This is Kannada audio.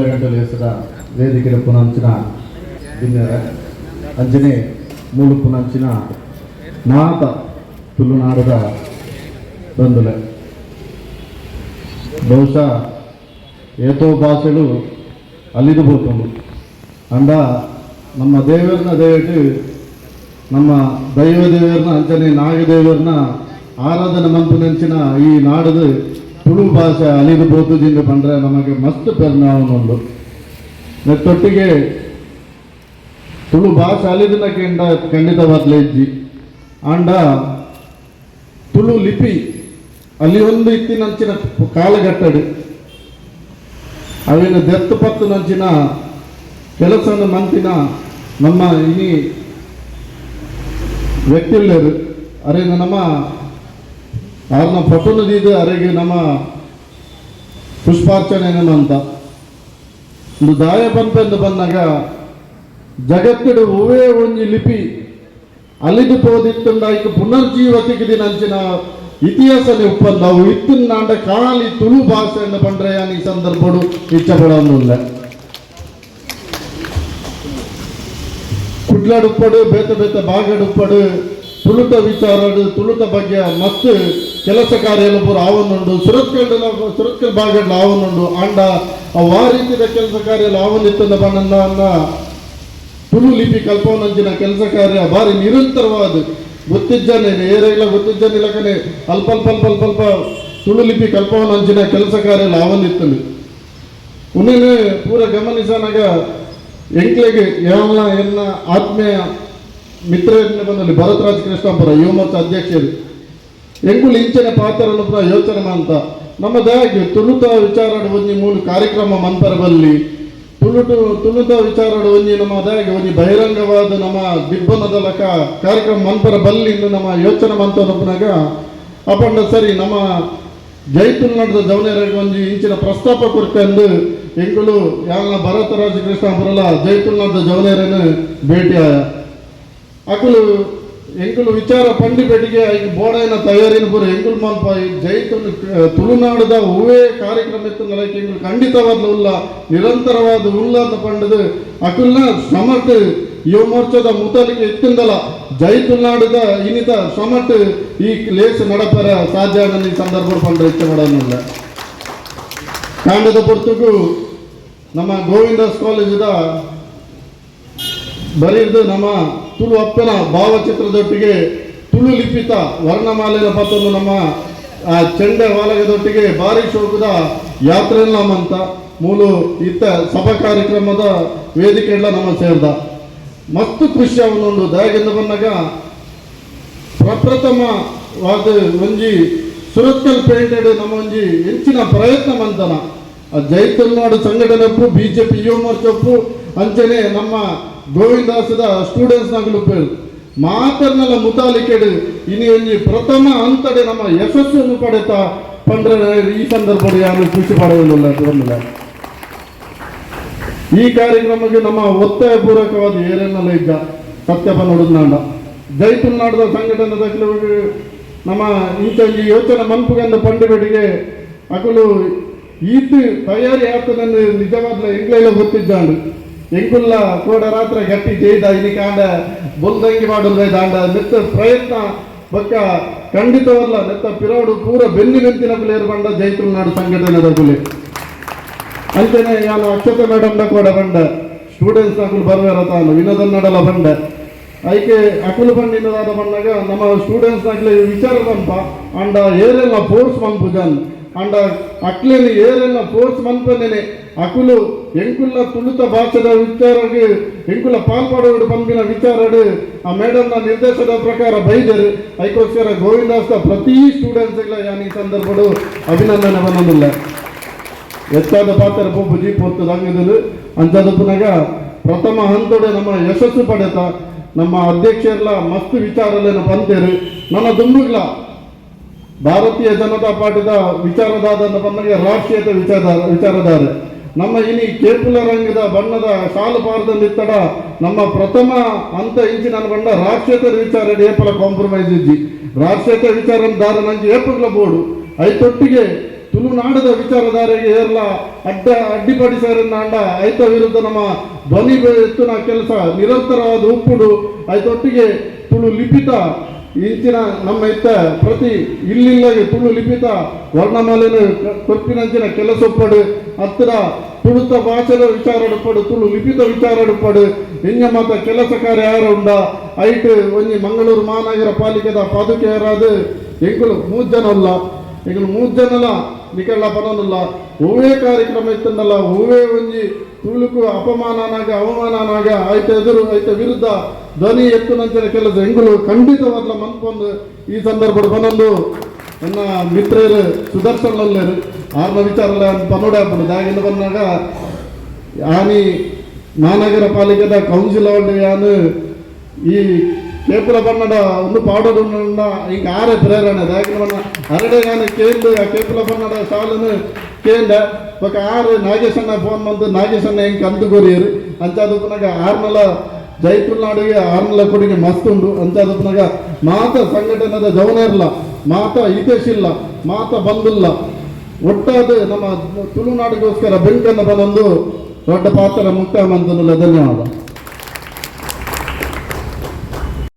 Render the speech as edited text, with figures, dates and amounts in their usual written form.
ಗಂಟಲು ಹೆಸರ ವೇದಿಕೆ ಪುನಂಚಿನ ಅಂಚನೆ ಮೂಲು ಪುನಂಚಿನ ಮಾತ ತುಳುನಾಡದ ಬಂಧುಲೆ ಬಹುಶಃ ಏತೋ ಭಾಷೆಗಳು ಅಲ್ಲಿದು ಹೋಗ್ಕೊಂಡು ಅಂದ ನಮ್ಮ ದೇವರನ್ನ ದಯವಿಟ್ಟು ನಮ್ಮ ದೈವ ದೇವರನ್ನ ಅಂಚನೆ ನಾಗದೇವರನ್ನ ಆರಾಧನೆ ಮಂಪುನಂಚಿನ ಈ ನಾಡದು ತುಳು ಭಾಷೆ ಅಲಿದು ಬೋತುದಿಂದ ಬಂದರೆ ನಮಗೆ ಮಸ್ತ್ ಪರಿಣಾಮನುಂಡು ನೆತ್ತೊಟ್ಟಿಗೆ ತುಳು ಭಾಷೆ ಅಲಿದಿನ ಖಂಡಿತವಾದ್ಲೇ ಇಜ್ಜಿ ಅಂಡ ತುಳು ಲಿಪಿ ಅಲ್ಲಿ ಒಂದು ಇತ್ತಿನಂಚಿನ ಕಾಲಘಟ್ಟಡು ಅವಿನ ದೆತ್ತು ಪತ್ತು ನಂಚಿನ ಕೆಲಸದ ಮಂತಿನ ನಮ್ಮ ಇನಿ ವ್ಯಕ್ತಿಗಳರು ಅರೆ ನಮ್ಮ ಅವ್ರನ್ನ ಫೋಟೋನದಿದ್ದು ಅರೆಗೆ ನಮ್ಮ ಪುಷ್ಪಾರ್ಚನೆ ಅಂತ ಒಂದು ದಾಯ ಪಂಪೆಂದು ಬಂದಾಗ ಜಗತ್ತಿಡು ಹೂವೇ ಒಂಜಿ ಲಿಪಿ ಅಲಿದು ಪೋದಿತ್ತುಂಡಾಯ್ತು ಪುನರ್ಜೀವತಿಗೆ ನಂಚಿನ ಇತಿಹಾಸನೇ ಒಪ್ಪಂದ ಅವು ಇತ್ತಿನಾಂಡ ಖಾಲಿ ತುಳು ಭಾಷೆಯನ್ನು ಬಂದ್ರೆ ಈ ಸಂದರ್ಭಡು ಇಚ್ಛಪಡೋಲ್ಲ ಕುಡ್ಲಾಡುಪ್ಪಡು ಬೇತ ಬೇತ ಬಾಗಡುಪ್ಪಡು ತುಳುತ ವಿಚಾರಡು ತುಳುತ ಬಗ್ಗೆ ಮಸ್ತ್ ಕೆಲಸ ಕಾರ್ಯಗಳು ಪೂರ ಆವನುಂಡು ಸುರತ್ಕಲ್ ಬಾಗಡ್ಲ ಆವನುಂಡು ಆಂಡ ಆ ರೀತಿಯ ಕೆಲಸ ಕಾರ್ಯಗಳು ಆವನಿತ್ತಂದ ಬಣ್ಣ ತುಳು ಲಿಪಿ ಕಲ್ಪವನಂಚಿನ ಕೆಲಸ ಕಾರ್ಯ ಭಾರಿ ನಿರಂತರವಾದ ಗೊತ್ತಿದ್ದಾನೆ ಏರೆಲ್ಲ ಗೊತ್ತಿದ್ದಾನೆ ಅಲ್ಪ ಅಲ್ಪ ಅಲ್ಪ ಅಲ್ಪ ಅಲ್ಪ ತುಳು ಲಿಪಿ ಕಲ್ಪವನಂಚಿನ ಕೆಲಸ ಕಾರ್ಯ ಆವನಿತ್ತನು ಉನ್ನೇನು ಪೂರ ಗಮನಿಸನಾಗ ಎಂಕ್ಲೆಗೆ ಯಾವ ಎನ್ನ ಆತ್ಮೀಯ ಮಿತ್ರ ಬಂದಲ್ಲಿ ಭರತರಾಜ್ ಕೃಷ್ಣಪುರ ಯುವ ಮೋರ್ಚಾ ಅಧ್ಯಕ್ಷರು ಎಂಗುಲು ಇಂಚಿನ ಪಾತ್ರವನ್ನು ಪುರ ಯೋಚನೆ ಅಂತ ನಮ್ಮ ದಯಾಗಿ ತುಳುತ ವಿಚಾರಡು ಒಂಜಿ ಮೂಲ ಕಾರ್ಯಕ್ರಮ ಮಂತರ ಬಲ್ಲಿ ತುಳುತ ವಿಚಾರಡು ಒಂಜಿ ನಮ್ಮ ದಯಾಗಿ ಒಂಜಿ ಬಹಿರಂಗವಾದ ನಮ್ಮ ದಿಬ್ಬನದ ಲಕ ಕಾರ್ಯಕ್ರಮ ಮಂತರ ಬಲ್ಲಿ ನಮ್ಮ ಯೋಚನೆ ಮಂತನಪ್ಪನಾಗ ಅಪಂಡ ಸರಿ ನಮ್ಮ ಜೈತುಲ್ನಾಡದ ಜವನೇರಿಗೆ ಒಂಜಿ ಇಂಚಿನ ಪ್ರಸ್ತಾಪ ಕುರಿತಂದು ಎಂಗುಲು ಯಾವ ಭರತರಾಜ್ ಕೃಷ್ಣಪುರಲ ಜೈತುಲ್ನಾಡದ ಜವನೇರನ್ನು ಭೇಟಿ ಆಯ ಅಕುಲು ಎಂಕುಲು ವಿಚಾರ ಪಂಡಿ ಬೆಟ್ಟಿಗೆ ಈಗ ಬೋಡೈನ ತಯಾರಿನ ಪೂರ ಎಂಕುಲು ಮಲ್ಪ ಜೈತುಲ್ ತುಳುನಾಡದ ಹೂವೇ ಕಾರ್ಯಕ್ರಮ ಇತ್ತಂದ್ರೆ ಎಂಕುಲು ಖಂಡಿತವಾದ ಉಲ್ಲ ನಿರಂತರವಾದ ಉಲ್ಲ ಅಂತ ಪಂಡದು ಅಕುಲ್ನ ಸಮಟ್ ಯುವ ಮೋರ್ಚಾದ ಮುತಲಿಗೆ ಇತ್ತಿಂದಲ ಜೈತುಲ್ನಾಡದ ಇನಿತ ಸಮಟ್ ಈ ಲೇಸ್ ನಡಪರ ಸಾಧ್ಯ ಈ ಸಂದರ್ಭ ಪಂಡ ಇಚ್ಛೆ ಮಾಡೋದಿಲ್ಲ ಕಾಂಡದ ಪುರ್ತಗೂ ನಮ್ಮ ಗೋವಿಂದಾಸ್ ಕಾಲೇಜದ ಬರೀದು ನಮ್ಮ ತುಳು ಅಪ್ಪನ ಭಾವಚಿತ್ರದೊಟ್ಟಿಗೆ ತುಳು ಲಿಪಿತ ವರ್ಣಮಾಲೆಯ ಪತ್ತನ್ನು ನಮ್ಮ ಚೆಂಡೆ ವಾಲಗದೊಟ್ಟಿಗೆ ಭಾರಿ ಶೋಕದ ಯಾತ್ರೆಲ್ಲ ಅಂತ ಮೂಲು ಇತ್ತ ಸಭಾ ಕಾರ್ಯಕ್ರಮದ ವೇದಿಕೆ ಎಲ್ಲ ನಮ್ಮ ಸೇರ್ದ ಮಸ್ತ್ ಖುಷಿ ಅವನೊಂದು ದಯದಿಂದ ಬಂದಾಗ ಪ್ರಪ್ರಥಮವಾದ ಒಂಜಿ ಸುರತ್ಕಲ್ ಪೇಂಟೆಡ್ ನಮ್ಮ ಒಂಜಿ ಹೆಚ್ಚಿನ ಪ್ರಯತ್ನ ಮಂತನ ಜೈತುಲ್ನಾಡು ಸಂಘಟನೆಪ್ಪು ಬಿಜೆಪಿ ಯುವ ಮೋರ್ಚಪ್ಪು ಅಂಚನೆ ನಮ್ಮ ಗೋವಿಂದಾಸದ ಸ್ಟೂಡೆಂಟ್ಸ್ ನಗಲು ಮಾತರ್ನಲ್ಲ ಮುತಾಲಿಕೆಡು ಇನಿ ಒಂಜಿ ಪ್ರಥಮ ಹಂತಡೆ ನಮ್ಮ ಯಶಸ್ಸನ್ನು ಪಡೆತ ಪಂಡ್ರೆ ಈ ಸಂದರ್ಭ ಯಾರು ಖುಷಿ ಪಡೆಯಲಿಲ್ಲ ಈ ಕಾರ್ಯಕ್ರಮಕ್ಕೆ ನಮ್ಮ ಒತ್ತಾಯಪೂರ್ವಕವಾದ ಏರೇನಲ್ಲ ಇದ್ದ ಸತ್ಯಪ ನೋಡುದಾಂಡ ಜೈತುಲ್ನಾಡದ ಸಂಘಟನೆದ ನಮ್ಮ ಇಂಥ ಈ ಯೋಚನೆ ಮನ್ಪುಗಂದ ಪಂಡಿಬೇಡಿಗೆ ಅಕುಲು ಈತು ತಯಾರಿ ಆಗ್ತದಂದು ನಿಜವಾದ ಎಂಗ್ಲೆಲ್ಲ ಗೊತ್ತಿದ್ದಾಂಡು ಎಂಕುಲ್ಲ ಕೋಡ ರಾತ್ರಿ ಗಟ್ಟಿ ಜೈದ ಇನಿ ಕಾಂಡ ಬೊಲ್ದಂಗಿ ಮಾಡುದ ದಾಂಡ ನೆತ್ತ ಪ್ರಯತ್ನ ಬಕ್ಕ ಖಂಡಿತವಲ್ಲ ನೆತ್ತ ಪಿರೋಡು ಪೂರ ಬೆನ್ನಿ ನಿಂತಿನ ಪ್ಲೇಯರ್ ಬಂಡ ಜೈತುಲ್ನಾಡು ಸಂಘಟನೆದ ಕುಲೆ ಅಂತೆಯೇ ನಾನು ಅಕ್ಷತೆ ಮೇಡಮ್ನ ಕೂಡ ಬಂಡ ಸ್ಟೂಡೆಂಟ್ಸ್ ಅಕುಲು ಬರುವಾರ ತಾನು ವಿನೋದನ್ ನಡಲ ಬಂಡ ಐಕೆ ಅಕುಲು ಬಂಡಿನದಾದ ಬಂದಾಗ ನಮ್ಮ ಸ್ಟೂಡೆಂಟ್ಸ್ ನಗಲಿ ವಿಚಾರ ಬಂಪ ಅಂಡ ಏರೆಲ್ಲ ಫೋರ್ಸ್ ಮಂಪುಜನ್ ಅಂಡ ಅಕ್ಲೇನಿ ಏರೆಲ್ಲ ಫೋರ್ಸ್ ಮನ್ಪನೇನೆ ಅಕುಲು ಎಂಕುಲ್ಲ ತುಳುತ ಭಾಷೆದ ವಿಚಾರಕ್ಕೆ ಎಂಕುಲ ಪಾಲ್ಪಡೋಡು ಪಂಪಿನ ವಿಚಾರಡು ಆ ಮೇಡಮ್ನ ನಿರ್ದೇಶನದ ಪ್ರಕಾರ ಬೈದರು ಅದಕ್ಕೋಸ್ಕರ ಗೋವಿಂದಾಸ್ತ ಪ್ರತಿ ಸ್ಟೂಡೆಂಟ್ಸ್ಗಳ ಯಾನ್ ಈ ಸಂದರ್ಭಡು ಅಭಿನಂದನೆ ಬಂದಿಲ್ಲ ಹೆಚ್ಚಾದ ಪಾತ್ರ ಪೋಪುಜಿ ಪೊತ್ತದ ಅಂಗದಲು ಅಂಚದ ಪುನಗ ಪ್ರಥಮ ಹಂತೋಡೆ ನಮ್ಮ ಯಶಸ್ಸು ಪಡೆತ ನಮ್ಮ ಅಧ್ಯಕ್ಷರೆಲ್ಲ ಮಸ್ತ್ ವಿಚಾರಲೇನ ಬಂತೇರು ನನ್ನ ದುಂಬುಗ್ಲ ಭಾರತೀಯ ಜನತಾ ಪಾರ್ಟಿದ ವಿಚಾರದಾದ ಬಂದಾಗ ರಾಷ್ಟ್ರೀಯತೆ ವಿಚಾರದಾರ ನಮ್ಮ ಇನಿ ಕೇಪುಲ ರಂಗದ ಬಣ್ಣದ ಶಾಲು ಪಾರದಂದಿತ್ತಡ ನಮ್ಮ ಪ್ರಥಮ ಹಂತ ಇಂಚಿನ ಬಂಡ ರಾಷ್ಟ್ರೀಯತೆ ವಿಚಾರ ಏಪಲ ಕಾಂಪ್ರಮೈಸ್ ಇಜ್ಜಿ ರಾಷ್ಟ್ರೀಯತೆ ವಿಚಾರ ದಾರ ನಂಗೆ ಏಪಗ್ಲ ಬೋಡು ಐತೊಟ್ಟಿಗೆ ತುಳುನಾಡದ ವಿಚಾರಧಾರೆಗೆ ಏರ್ಲ ಅಡ್ಡಿಪಡಿಸಾರನ್ನ ಐತ ವಿರುದ್ಧ ನಮ್ಮ ಧ್ವನಿ ಎತ್ತುನ ಕೆಲಸ ನಿರಂತರವಾದ ಉಪ್ಪುಡು ಆಯ್ತೊಟ್ಟಿಗೆ ತುಳು ಲಿಪಿತ ಇಂಚಿನ ನಮ್ಮ ಇತ್ತ ಪ್ರತಿ ಇಲ್ಲಿಲ್ಲಗೆ ತುಳು ಲಿಪಿತ ವರ್ಣಮಾಲೆನ ಕೊರ್ಪಿನಂಚಿನ ಕೆಲಸ ಒಪ್ಪಡು ಹತ್ತಿರ ತುಳುತ ಭಾಷೆದ ವಿಚಾರಡುಪಡು ತುಳು ಲಿಪಿತ ವಿಚಾರಡುಪಡು ಹೆಂಗ ಮಾತ ಕೆಲಸ ಕಾರ್ಯ ಯಾರು ಉಂಡ ಐಟ್ ಒಂಜಿ ಮಂಗಳೂರು ಮಹಾನಗರ ಪಾಲಿಕೆದ ಪಾದುಕೆ ಯಾರಾದು ಎಂಕುಲು 3 ಜನ ಅಲ್ಲ ಎಂಕುಲು 3 ಜನಲ ನಿಕಲ್ಲ ಪನಲ್ಲ ಹೂವೇ ಕಾರ್ಯಕ್ರಮ ಇತ್ತಂದಲ್ಲ ಹೂವೇ ಒಂಜಿ ತುಳುಕು ಅಪಮಾನನಾಗ ಅವಮಾನನಾಗ ಆಯ್ತ ಎದುರು ಆಯ್ತ ವಿರುದ್ಧ ಧ್ವನಿ ಎತ್ತುನಂಚಿನ ಕೆಲಸ ಎಂಗುಲು ಖಂಡಿತವಾದ್ಲ ಮನ್ಪೊಂದು ಈ ಸಂದರ್ಭ ಪನೊಂದು ನನ್ನ ಮಿತ್ರರು ಸುದರ್ಶನಲ್ಲರು ಆರ್ನ ವಿಚಾರ ಪನೋಡ ಹಾಕೊಂಡು ಹಾಗೆಂದು ಬಂದಾಗ ಆನಿ ಮಹಾನಗರ ಪಾಲಿಕೆದ ಕೌನ್ಸಿಲ್ ಅವಳು ಯಾನು ಈ ಕೇಪುಲ ಬಣ್ಣದ ಒಂದು ಪಾಡೋದು ಹಿಂಗ ಆರೆ ಪ್ರೇರಣೆ ಯಾಕೆ ಬಣ್ಣ ಅರಡೆ ನಾನು ಕೇಂದ್ರ ಆ ಕೇಪುಲ ಬಣ್ಣದ ಸಾಲನ್ನು ಕೇಂದ್ರ ಬೊಕ್ಕ ಆರು ನಾಗೇಶಣ್ಣ ಫೋನ್ ಬಂದು ನಾಗೇಶಣ್ಣ ಹೆಂಗೆ ಕಂದುಗೋರಿಯರು ಅಂಚಾದಪ್ಪನಾಗ ಆರ್ನಲ ಜೈತುಲ್ನಾಡಿಗೆ ಆರ್ನಲ ಕೊಡುಗೆ ಮಸ್ತ್ ಉಂಟು ಅಂಚಾದಪ್ಪನಾಗ ಮಾತ ಸಂಘಟನೆದ ಜವನೇರ್ಲ ಮಾತ ಹಿತೇಶಿಲ್ಲ ಮಾತ ಬಂದಿಲ್ಲ ಒಟ್ಟಾದ ನಮ್ಮ ತುಳುನಾಡಿಗೋಸ್ಕರ ಬೆಂಕನ್ನು ಬಂದೊಂದು ದೊಡ್ಡ ಪಾತ್ರ ಮುಕ್ತಾಯ ಮಂತನಲ್ಲ ಧನ್ಯವಾದ.